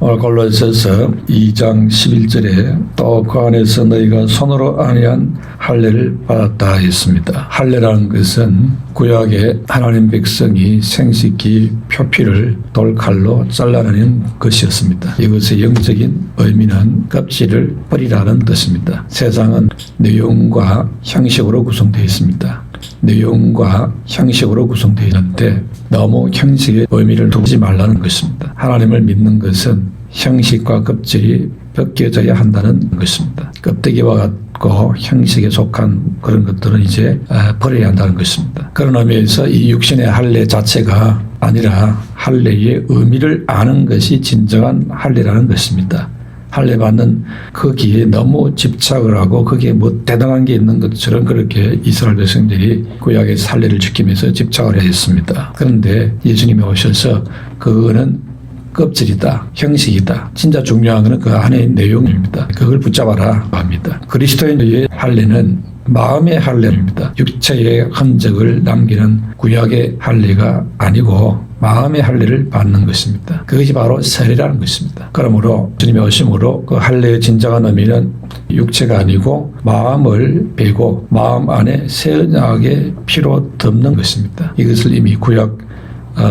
오늘 골로새서 2장 11절에 또 그 안에서 너희가 손으로 아니한 할례를 받았다 했습니다. 할례라는 것은 구약의 하나님 백성이 생식기 표피를 돌칼로 잘라내는 것이었습니다. 이것의 영적인 의미는 껍질을 버리라는 뜻입니다. 세상은 내용과 형식으로 구성되어 있습니다. 내용과 형식으로 구성되어 있는데 너무 형식의 의미를 두지 말라는 것입니다. 하나님을 믿는 것은 형식과 껍질이 벗겨져야 한다는 것입니다. 껍데기와 같고 형식에 속한 그런 것들은 이제 버려야 한다는 것입니다. 그런 의미에서 이 육신의 할례 자체가 아니라 할례의 의미를 아는 것이 진정한 할례라는 것입니다. 할례 받는 거기에 너무 집착을 하고 거기에 뭐 대단한 게 있는 것처럼 그렇게 이스라엘 백성들이 구약의 할례를 지키면서 집착을 했습니다. 그런데 예수님이 오셔서 그거는 껍질이다, 형식이다. 진짜 중요한 것은 그 안의 내용입니다. 그걸 붙잡아라 합니다. 그리스도인의 할례는 마음의 할례입니다. 육체의 흔적을 남기는 구약의 할례가 아니고 마음의 할례를 받는 것입니다. 그것이 바로 세례라는 것입니다. 그러므로 주님의 오심으로 그 할례의 진정한 의미는 육체가 아니고 마음을 베고 마음 안에 새 언약의 피로 덮는 것입니다. 이것을 이미 구약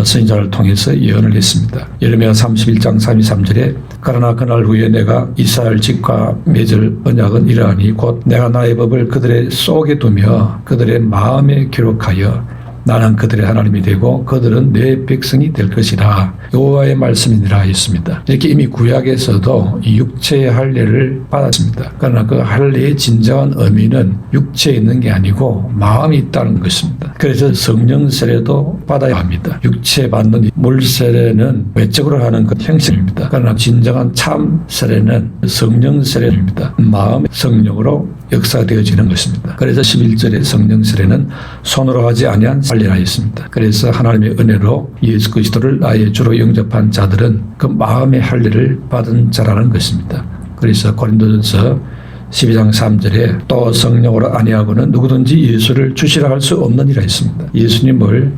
선지자를 통해서 예언을 했습니다. 예레미야 31장 33절에 그러나 그날 후에 내가 이스라엘 집과 맺을 언약은 이러하니 곧 내가 나의 법을 그들의 속에 두며 그들의 마음에 기록하여 나는 그들의 하나님이 되고 그들은 내 백성이 될 것이라 여호와의 말씀이니라 했습니다. 이렇게 이미 구약에서도 이 육체의 할례를 받았습니다. 그러나 그 할례의 진정한 의미는 육체에 있는 게 아니고 마음이 있다는 것입니다. 그래서 성령 세례도 받아야 합니다. 육체에 받는 물 세례는 외적으로 하는 그 형식입니다. 그러나 진정한 참 세례는 성령 세례입니다. 마음의 성령으로 역사되어지는 것입니다. 그래서 11절의 성령 세례는 손으로 하지 아니한 할례라 했습니다. 그래서 하나님의 은혜로 예수 그리스도를 나의 주로 영접한 자들은 그 마음의 할례를 받은 자라는 것입니다. 그래서 고린도전서 12장 3절에 또 성령으로 아니하고는 누구든지 예수를 주시라 할 수 없느니라 했습니다. 예수님을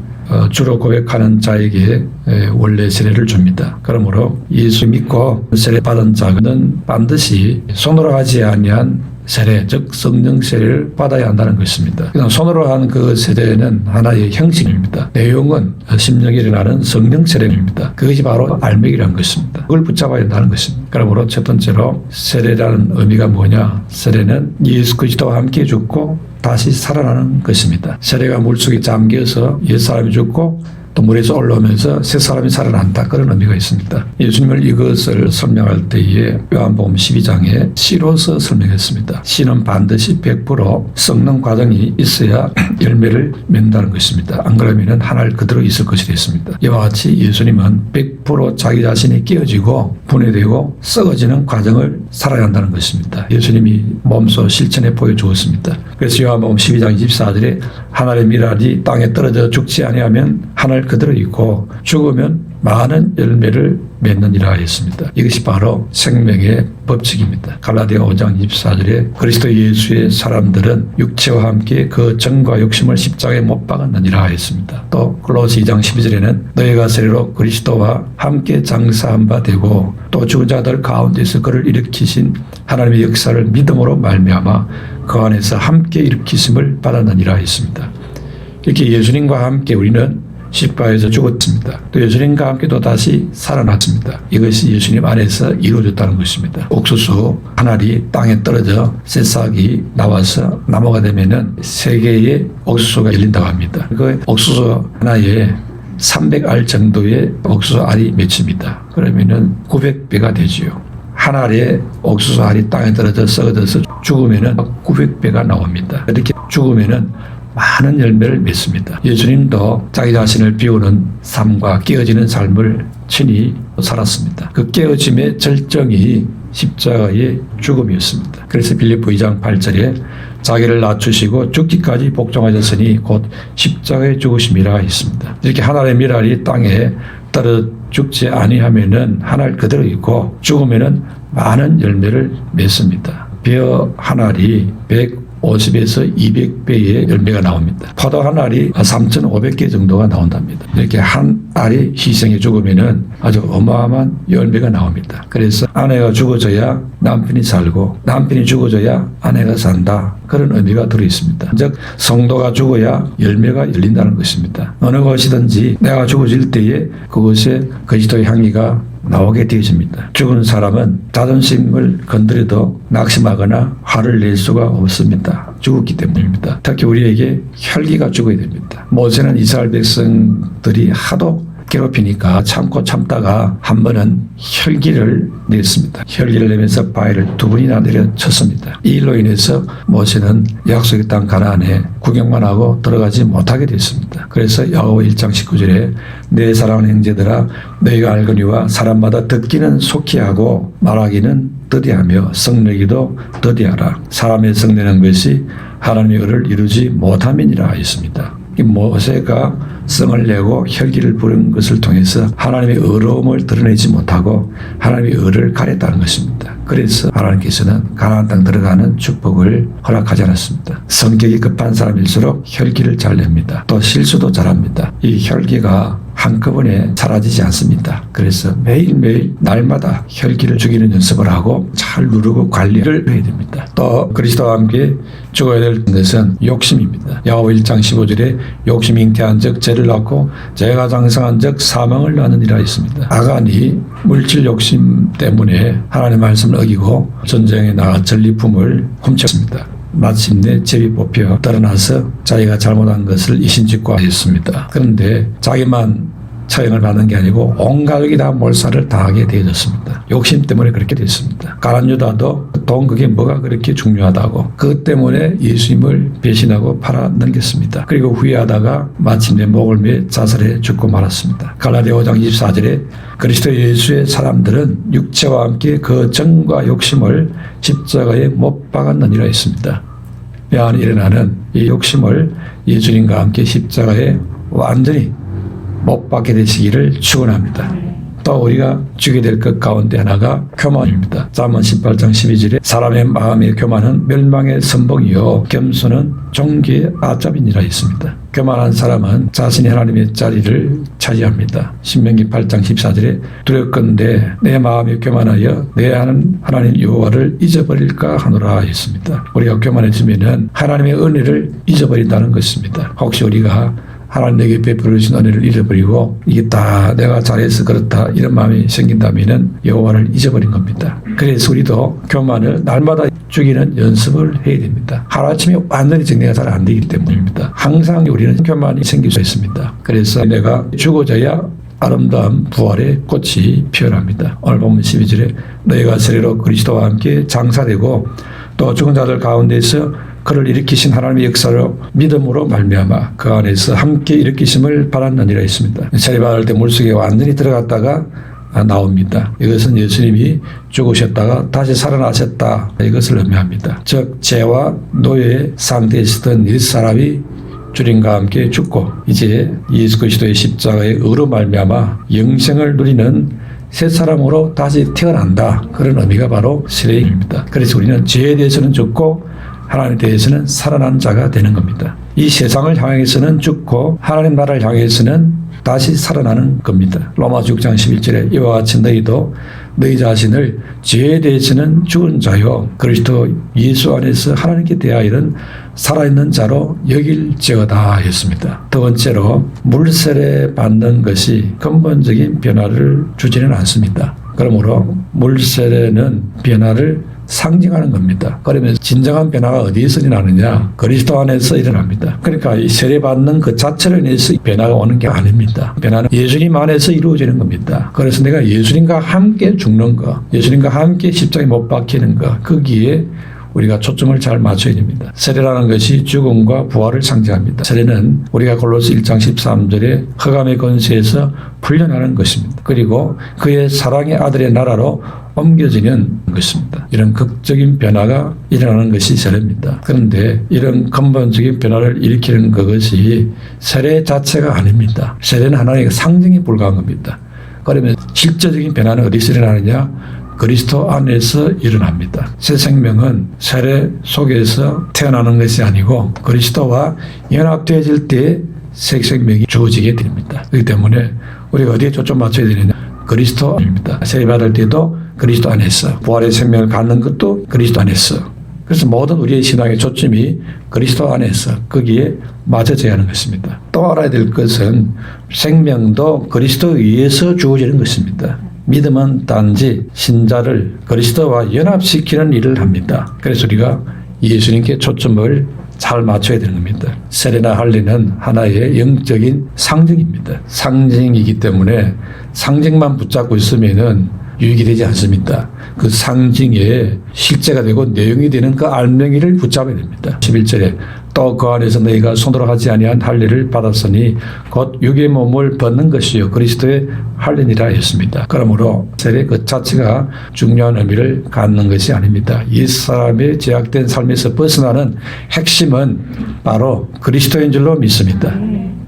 주로 고백하는 자에게 원래 세례를 줍니다. 그러므로 예수 믿고 세례 받은 자는 반드시 손으로 하지 아니한 세례, 즉 성령 세례를 받아야 한다는 것입니다. 그냥 손으로 한 그 세례는 하나의 형식입니다. 내용은 심령에 일어나는 성령 세례입니다. 그것이 바로 알맹이라는 것입니다. 그걸 붙잡아야 한다는 것입니다. 그러므로 첫 번째로 세례라는 의미가 뭐냐? 세례는 예수 그리스도와 함께 죽고 다시 살아나는 것입니다. 세례가 물속에 잠겨서 옛사람이 죽고 또 물에서 올라오면서 새 사람이 살아난다. 그런 의미가 있습니다. 예수님을 이것을 설명할 때에 요한복음 12장에 씨로서 설명했습니다. 씨는 반드시 100% 썩는 과정이 있어야 열매를 맺는다는 것입니다. 안 그러면 한 알 그대로 있을 것이 됐습니다. 이와 같이 예수님은 100% 자기 자신이 깨어지고 분해되고 썩어지는 과정을 살아야 한다는 것입니다. 예수님이 몸소 실천해 보여주었습니다. 그래서 요한복음 12장 24절에 하늘의 밀알이 땅에 떨어져 죽지 아니하면 하늘 그대로 있고 죽으면 많은 열매를 맺느니라 했습니다. 이것이 바로 생명의 법칙입니다. 갈라디아 5장 24절에 그리스도 예수의 사람들은 육체와 함께 그 정과 욕심을 십자가에 못 박았느니라 했습니다. 또 골로새 2장 12절에는 너희가 세례로 그리스도와 함께 장사한 바 되고 또 죽은 자들 가운데서 그를 일으키신 하나님의 역사를 믿음으로 말미암아 그 안에서 함께 일으키심을 받았느니라 했습니다. 이렇게 예수님과 함께 우리는 십자가에서 죽었습니다. 또 예수님과 함께 또 다시 살아났습니다. 이것이 예수님 안에서 이루어졌다는 것입니다. 옥수수 한 알이 땅에 떨어져 새싹이 나와서 나무가 되면은 세 개의 옥수수가 열린다고 합니다. 그 옥수수 하나에 300알 정도의 옥수수 알이 맺힙니다. 그러면은 900배가 되지요. 한 알에 옥수수 알이 땅에 떨어져 썩어져서 죽으면은 900배가 나옵니다. 이렇게 죽으면은 많은 열매를 맺습니다. 예수님도 자기 자신을 비우는 삶과 깨어지는 삶을 친히 살았습니다. 그 깨어짐의 절정이 십자가의 죽음이었습니다. 그래서 빌립보 2장 8절에 자기를 낮추시고 죽기까지 복종하셨으니 곧 십자가의 죽으심이라 했습니다. 이렇게 하늘의 밀알이 땅에 떨어 죽지 아니하면은 하늘 그대로 있고 죽으면은 많은 열매를 맺습니다. 벼 한 알이 100 50에서 200배의 열매가 나옵니다. 포도 한 알이 3,500개 정도가 나온답니다. 이렇게 한 알이 희생해 죽으면은 아주 어마어마한 열매가 나옵니다. 그래서 아내가 죽어져야 남편이 살고 남편이 죽어져야 아내가 산다. 그런 의미가 들어있습니다. 즉 성도가 죽어야 열매가 열린다는 것입니다. 어느 것이든지 내가 죽어질 때에 그것에 그리스도의 향기가 나오게 되어집니다. 죽은 사람은 자존심을 건드려도 낙심하거나 화를 낼 수가 없습니다. 죽었기 때문입니다. 특히 우리에게 혈기가 죽어야 됩니다. 모세는 이스라엘 백성들이 하도 괴롭히니까 참다가 한 번은 혈기를 냈습니다. 혈기를 내면서 바위를 2번이나 내려쳤습니다. 이 일로 인해서 모세는 약속의 땅 가나안에 구경만 하고 들어가지 못하게 됐습니다. 그래서 야고보 1장 19절에 내 사랑하는 형제들아 너희가 알거니와 사람마다 듣기는 속히 하고 말하기는 더디하며 성내기도 더디하라. 사람의 성내는 것이 하나님의 의를 이루지 못함이니라 했습니다. 모세가 성을 내고 혈기를 부른 것을 통해서 하나님의 의로움을 드러내지 못하고 하나님의 의를 가렸다는 것입니다. 그래서 하나님께서는 가나안 땅 들어가는 축복을 허락하지 않았습니다. 성격이 급한 사람일수록 혈기를 잘 냅니다. 또 실수도 잘합니다. 이 혈기가 한꺼번에 사라지지 않습니다. 그래서 매일매일 날마다 혈기를 죽이는 연습을 하고 잘 누르고 관리를 해야 됩니다. 또 그리스도와 함께 죽어야 될 것은 욕심입니다. 야고보 1장 15절에 욕심이 잉태한 즉 죄를 낳고 죄가 장성한 즉 사망을 낳느니라 했습니다. 아간이 물질 욕심 때문에 하나님의 말씀을 어기고 전쟁에 나가 전리품을 훔쳤습니다. 마침내 제비 뽑혀 드러나서 자기가 잘못한 것을 이신직고하였습니다. 그런데 자기만 처형을 받는 게 아니고 온 가족이 다 몰살을 당하게 되어졌습니다. 욕심 때문에 그렇게 됐습니다. 가룟 유다도 돈 그게 뭐가 그렇게 중요하다고 그것 때문에 예수님을 배신하고 팔아 넘겼습니다. 그리고 후회하다가 마침내 목을 매 자살해 죽고 말았습니다. 갈라디아 5장 24절에 그리스도 예수의 사람들은 육체와 함께 그 정과 욕심을 십자가에 못 박았느니라 했습니다. 이 안에 일어나는 이 욕심을 예수님과 함께 십자가에 완전히 못 박게 되시기를 축원합니다. 또 우리가 주게 될 것 가운데 하나가 교만입니다. 잠언 18장 12절에 사람의 마음의 교만은 멸망의 선봉이요 겸손은 종기의 아짭이니라 했습니다. 교만한 사람은 자신이 하나님의 자리를 차지합니다. 신명기 8장 14절에 두렵건대 내 마음이 교만하여 내 하나님 여호와를 잊어버릴까 하노라 했습니다. 우리가 교만해지면은 하나님의 은혜를 잊어버린다는 것입니다. 혹시 우리가 하나님에게 베풀어 주신 은혜를 잃어버리고 이게 다 내가 잘해서 그렇다 이런 마음이 생긴다면 여호와를 잊어버린 겁니다. 그래서 우리도 교만을 날마다 죽이는 연습을 해야 됩니다. 하루아침에 완전히 정리가 잘 안 되기 때문입니다. 항상 우리는 교만이 생길 수 있습니다. 그래서 내가 죽어져야 아름다운 부활의 꽃이 피어납니다. 오늘 본문 12절에 너희가 세례로 그리스도와 함께 장사되고 또 죽은 자들 가운데서 그를 일으키신 하나님의 역사로 믿음으로 말미암아 그 안에서 함께 일으키심을 받았느니라 했습니다. 세례받을 때 물속에 완전히 들어갔다가 나옵니다. 이것은 예수님이 죽으셨다가 다시 살아나셨다 이것을 의미합니다. 즉 죄와 노예의 상태에 있었던 옛사람이 주님과 함께 죽고 이제 예수 그리스도의 십자가의 의로 말미암아 영생을 누리는 새 사람으로 다시 태어난다. 그런 의미가 바로 세례입니다. 그래서 우리는 죄에 대해서는 죽고 하나님에 대해서는 살아난 자가 되는 겁니다. 이 세상을 향해서는 죽고 하나님 나라를 향해서는 다시 살아나는 겁니다. 로마서 6장 11절에 이와 같이 너희도 너희 자신을 죄에 대해서는 죽은 자요 그리스도 예수 안에서 하나님께 대하여는 살아있는 자로 여길지어다 했습니다. 두 번째로 물세례 받는 것이 근본적인 변화를 주지는 않습니다. 그러므로 물세례는 변화를 상징하는 겁니다. 그러면 진정한 변화가 어디에서 일어나느냐? 그리스도 안에서 일어납니다. 그러니까 이 세례받는 그 자체로 인해서 변화가 오는 게 아닙니다. 변화는 예수님 안에서 이루어지는 겁니다. 그래서 내가 예수님과 함께 죽는 거, 예수님과 함께 십자가에 못 박히는 거, 거기에 우리가 초점을 잘 맞춰야 됩니다. 세례라는 것이 죽음과 부활을 상징합니다. 세례는 우리가 골로새 1장 13절에 흑암의 권세에서 풀려나는 것입니다. 그리고 그의 사랑의 아들의 나라로 옮겨지는 것입니다. 이런 극적인 변화가 일어나는 것이 세례입니다. 그런데 이런 근본적인 변화를 일으키는 그것이 세례 자체가 아닙니다. 세례는 하나의 상징에 불과한 겁니다. 그러면 실제적인 변화는 어디서 일어나느냐? 그리스도 안에서 일어납니다. 새 생명은 세례 속에서 태어나는 것이 아니고 그리스도와 연합되어질 때 새 생명이 주어지게 됩니다. 그렇기 때문에 우리가 어디에 초점 맞춰야 되느냐? 그리스도입니다. 세례받을 때도 그리스도 안에서, 부활의 생명을 갖는 것도 그리스도 안에서. 그래서 모든 우리의 신앙의 초점이 그리스도 안에서 거기에 맞춰져야 하는 것입니다. 또 알아야 될 것은 생명도 그리스도에 의해서 주어지는 것입니다. 믿음은 단지 신자를 그리스도와 연합시키는 일을 합니다. 그래서 우리가 예수님께 초점을 잘 맞춰야 되는 겁니다. 세례나 할례는 하나의 영적인 상징입니다. 상징이기 때문에 상징만 붙잡고 있으면은 유익이 되지 않습니다. 그 상징에 실제가 되고 내용이 되는 그 알맹이를 붙잡아야 됩니다. 11절에 또 그 안에서 너희가 손으로 하지 아니한 할례를 받았으니 곧 육의 몸을 벗는 것이요 그리스도의 할례니라 했습니다. 그러므로 세례 그 자체가 중요한 의미를 갖는 것이 아닙니다. 옛사람의 제약된 삶에서 벗어나는 핵심은 바로 그리스도인 줄로 믿습니다.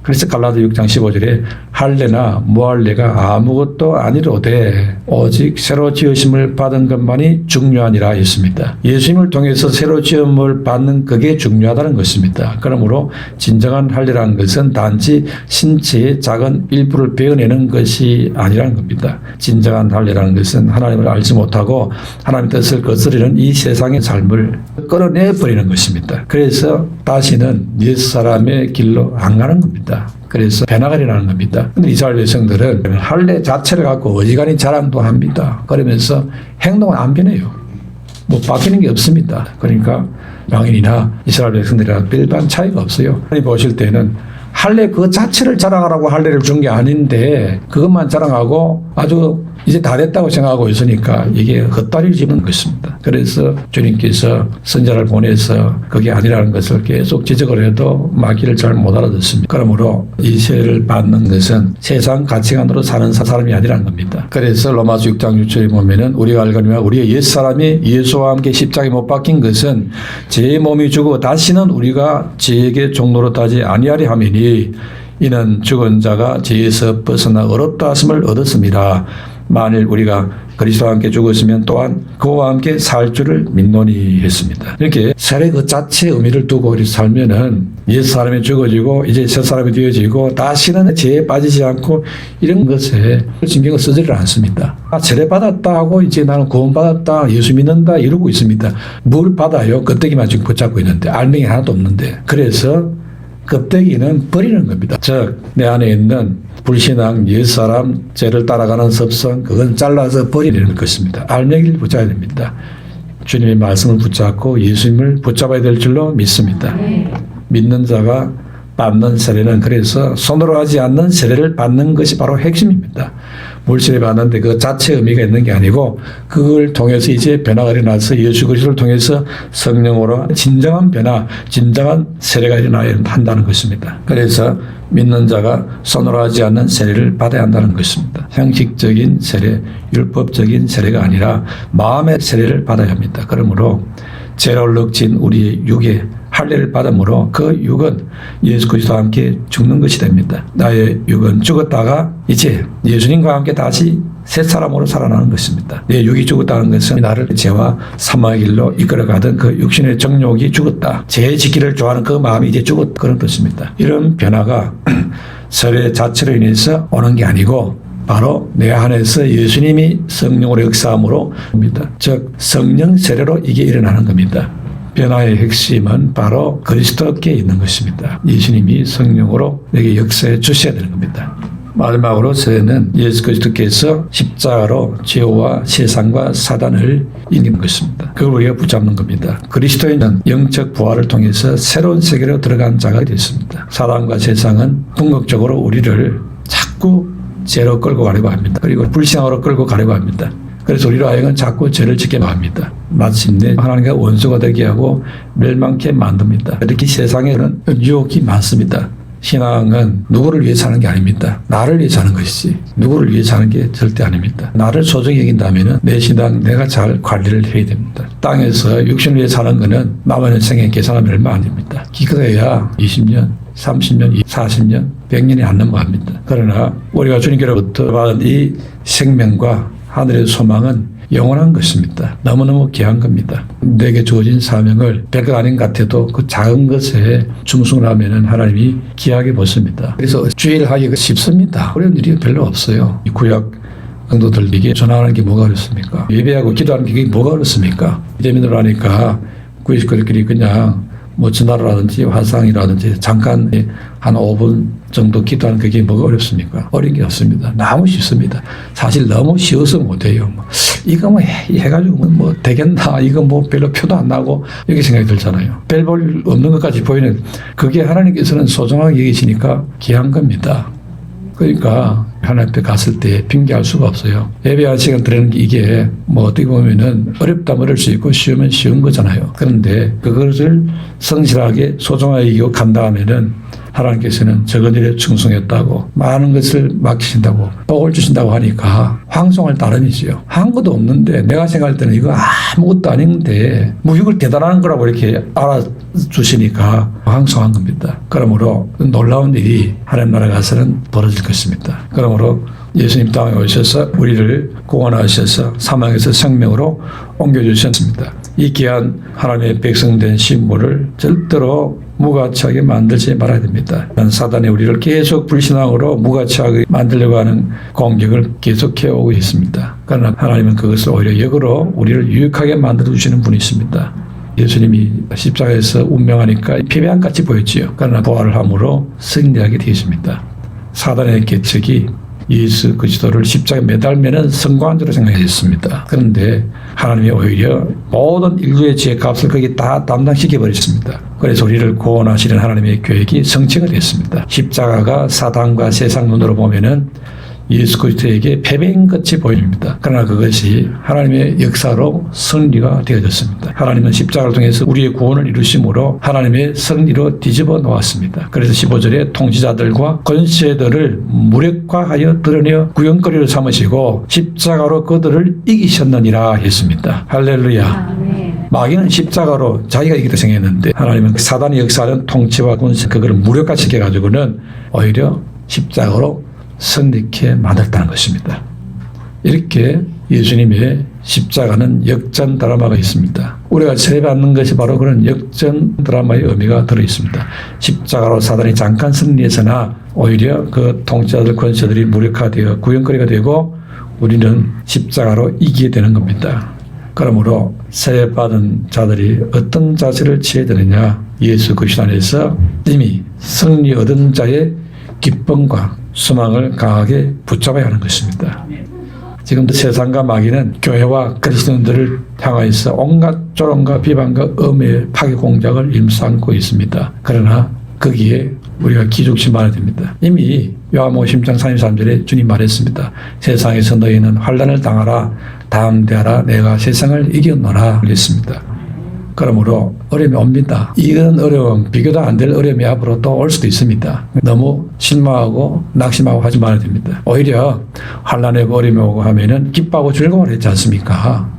그래서 갈라디아 6장 15절에 할례나 무할례가 아무것도 아니로되 오직 새로 지으심을 받은 것만이 중요하니라 했습니다. 예수님을 통해서 새로 지음을 받는 그게 중요하다는 것입니다. 그러므로 진정한 할례라는 것은 단지 신체의 작은 일부를 베어내는 것이 아니라는 겁니다. 진정한 할례라는 것은 하나님을 알지 못하고 하나님의 뜻을 거스르는 이 세상의 삶을 끌어내버리는 것입니다. 그래서 다시는 옛사람의 길로 안 가는 겁니다. 그래서 변화가 일어나는 겁니다. 근데 이스라엘 백성들은 할례 자체를 갖고 어지간히 자랑도 합니다. 그러면서 행동은 안 변해요. 뭐 바뀌는 게 없습니다. 그러니까 망인이나 이스라엘 백성들이랑 별반 차이가 없어요. 하나님 보실 때는 할례 그 자체를 자랑하라고 할례를 준 게 아닌데 그것만 자랑하고 아주 이제 다 됐다고 생각하고 있으니까 이게 헛다리를 짚는 것입니다. 그래서 주님께서 선자를 보내서 그게 아니라는 것을 계속 지적을 해도 마귀를 잘 못 알아듣습니다. 그러므로 이 세례를 받는 것은 세상 가치관으로 사는 사람이 아니라는 겁니다. 그래서 로마서 6장 6절에 보면은 우리가 알거니와 우리의 옛사람이 예수와 함께 십자가에 못 박힌 것은 제 몸이 죽어 다시는 우리가 죄에게 종로로 타지 아니하리 하매니 이는 죽은 자가 죄에서 벗어나 어렵다 하심을 얻었습니다. 만일 우리가 그리스도와 함께 죽었으면 또한 그와 함께 살 줄을 믿노니 했습니다. 이렇게 세례 그 자체의 의미를 두고 우리 살면은 옛 사람이 죽어지고 이제 새 사람이 되어지고 다시는 죄에 빠지지 않고 이런 것에 신경을 쓰지를 않습니다. 세례 받았다 하고 이제 나는 구원 받았다, 예수 믿는다 이러고 있습니다. 뭘 받아요? 껍데기만 지금 붙잡고 있는데 알맹이 하나도 없는데. 그래서 껍데기는 버리는 겁니다. 즉 내 안에 있는 불신앙, 옛사람, 죄를 따라가는 습성 그건 잘라서 버리는 것입니다. 알맹이를 붙잡아야 됩니다. 주님의 말씀을 붙잡고 예수님을 붙잡아야 될 줄로 믿습니다. 믿는 자가 받는 세례는 그래서 손으로 하지 않는 세례를 받는 것이 바로 핵심입니다. 물세례 받는데 그 자체 의미가 있는 게 아니고 그걸 통해서 이제 변화가 일어나서 예수 그리스도를 통해서 성령으로 진정한 변화, 진정한 세례가 일어나야 한다는 것입니다. 그래서 믿는 자가 손으로 하지 않는 세례를 받아야 한다는 것입니다. 형식적인 세례, 율법적인 세례가 아니라 마음의 세례를 받아야 합니다. 그러므로 죄로 얼룩진 우리의 육에 할례를 받음으로 그 육은 예수 그리스도와 함께 죽는 것이 됩니다. 나의 육은 죽었다가 이제 예수님과 함께 다시 새 사람으로 살아나는 것입니다. 내 육이 죽었다는 것은 나를 죄와 사망의 길로 이끌어가던 그 육신의 정욕이 죽었다. 죄 지키를 좋아하는 그 마음이 이제 죽었다. 그런 뜻입니다. 이런 변화가 세례 자체로 인해서 오는 게 아니고 바로 내 안에서 예수님이 성령으로 역사함으로 옵니다. 즉 성령 세례로 이게 일어나는 겁니다. 변화의 핵심은 바로 그리스도께 있는 것입니다. 예수님이 성령으로 내게 역사해 주셔야 되는 겁니다. 마지막으로 세례는 예수 그리스도께서 십자가로 죄와 세상과 사단을 이기는 것입니다. 그걸 우리가 붙잡는 겁니다. 그리스도인은 영적 부활을 통해서 새로운 세계로 들어간 자가 됐습니다. 사단과 세상은 궁극적으로 우리를 자꾸 죄로 끌고 가려고 합니다. 그리고 불신앙으로 끌고 가려고 합니다. 그래서 우리로 하여금 자꾸 죄를 짓게 합니다. 마침내 하나님과 원수가 되게 하고 멸망케 만듭니다. 이렇게 세상에는 유혹이 많습니다. 신앙은 누구를 위해 사는 게 아닙니다. 나를 위해 사는 것이지 누구를 위해 사는 게 절대 아닙니다. 나를 소중히 여긴다면 내 신앙 내가 잘 관리를 해야 됩니다. 땅에서 육신을 위해 사는 것은 남은 인생에 계산하면 얼마 안 됩니다. 기껏해야 20년, 30년, 40년, 100년이 안 넘어갑니다. 그러나 우리가 주님께로부터 받은 이 생명과 하늘의 소망은 영원한 것입니다. 너무너무 귀한 겁니다. 내게 주어진 사명을 별것 아닌 것 같아도 그 작은 것에 충성을 하면은 하나님이 귀하게 보십니다. 그래서 주일하기가 쉽습니다. 어려운 일이 별로 없어요. 이 구약 성도들에게 전하는 게 뭐가 어렵습니까? 예배하고 기도하는 게 뭐가 어렵습니까? 이대민으로 하니까 구의식거리끼리 그냥 뭐 전화라든지 화상이라든지 잠깐 한 5분 정도 기도하는 그게 뭐가 어렵습니까? 어려운 게 없습니다. 너무 쉽습니다. 사실 너무 쉬워서 못해요. 이거 뭐 해가지고 뭐 되겠나? 이거 뭐 별로 표도 안 나고 이렇게 생각이 들잖아요. 별 볼 없는 것까지 보이는 그게 하나님께서는 소중하게 여기시니까 귀한 겁니다. 그러니까 하나님 앞에 갔을 때 핑계할 수가 없어요. 예배할 시간 드리는 게 이게 뭐 어떻게 보면은 어렵다면 어려울 수 있고 쉬우면 쉬운 거잖아요. 그런데 그것을 성실하게 소중하게 여기고 간다면은 하나님께서는 적은 일에 충성했다고 많은 것을 맡기신다고 복을 주신다고 하니까 황송할 따름이지요. 한 것도 없는데 내가 생각할 때는 이거 아무것도 아닌데 뭐 이걸 대단한 거라고 이렇게 알아주시니까 황송한 겁니다. 그러므로 놀라운 일이 하나님 나라 가서는 벌어질 것입니다. 그러므로 예수님 땅에 오셔서 우리를 구원하셔서 사망에서 생명으로 옮겨주셨습니다. 이 귀한 하나님의 백성된 신부를 절대로 무가치하게 만들지 말아야 됩니다. 사단이 우리를 계속 불신앙으로 무가치하게 만들려고 하는 공격을 계속해오고 있습니다. 그러나 하나님은 그것을 오히려 역으로 우리를 유익하게 만들어주시는 분이십니다. 예수님이 십자가에서 운명하니까 패배한같이 보였지요. 그러나 부활을 함으로 승리하게 되었습니다. 사단의 계책이 예수 그리스도를 십자가에 매달면은 성공한 줄로 생각했습니다. 그런데 하나님이 오히려 모든 인류의 죄 값을 거기 다 담당시켜 버렸습니다. 그래서 우리를 구원하시는 하나님의 계획이 성취가 됐습니다. 십자가가 사단과 세상 눈으로 보면은 예수 그리스도에게 패배인 것이 보입니다. 그러나 그것이 하나님의 역사로 승리가 되어졌습니다. 하나님은 십자가를 통해서 우리의 구원을 이루심으로 하나님의 승리로 뒤집어 놓았습니다. 그래서 15절에 통치자들과 권세들을 무력화하여 드러내어 구경거리로 삼으시고 십자가로 그들을 이기셨느니라 했습니다. 할렐루야. 마귀는 십자가로 자기가 이기다 생각했는데 하나님은 사단의 역사는 통치와 권세 그걸 무력화시켜가지고는 오히려 십자가로 승리케 만들었다는 것입니다. 이렇게 예수님의 십자가는 역전 드라마가 있습니다. 우리가 세례받는 것이 바로 그런 역전 드라마의 의미가 들어있습니다. 십자가로 사단이 잠깐 승리했으나 오히려 그 통치자들 권세들이 무력화되어 구경거리가 되고 우리는 십자가로 이기게 되는 겁니다. 그러므로 세례받은 자들이 어떤 자세를 취해야 되느냐? 예수 그리스도 안에서 이미 승리 얻은 자의 기쁨과 소망을 강하게 붙잡아야 하는 것입니다. 지금도 세상과 마귀는 교회와 그리스도인들을 향하여서 온갖 조롱과 비방과 음해의 파괴 공작을 일삼고 있습니다. 그러나 거기에 우리가 기죽지 말아야 됩니다. 이미 요한복음 10장 33절에 주님 말했습니다. 세상에서 너희는 환난을 당하라 담대하라 내가 세상을 이겼노라 그랬습니다. 그러므로 어려움이 옵니다. 이런 어려움, 비교도 안 될 어려움이 앞으로 또 올 수도 있습니다. 너무 실망하고 낙심하고 하지 말아야 됩니다. 오히려 환난에 어려움이 오고 하면은 기뻐하고 즐거워를 했지 않습니까?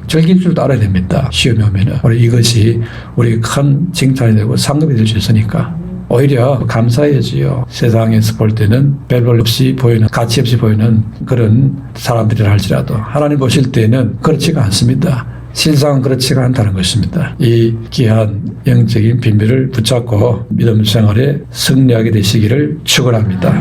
즐길 줄도 알아야 됩니다. 시험이 오면은. 우리 이것이 우리 큰 칭찬이 되고 상급이 될 수 있으니까. 오히려 감사해야지요. 세상에서 볼 때는 별볼 없이 보이는, 가치 없이 보이는 그런 사람들이라 할지라도 하나님 보실 때는 그렇지가 않습니다. 실상은 그렇지가 않다는 것입니다. 이 귀한 영적인 비밀을 붙잡고 믿음 생활에 승리하게 되시기를 축원합니다.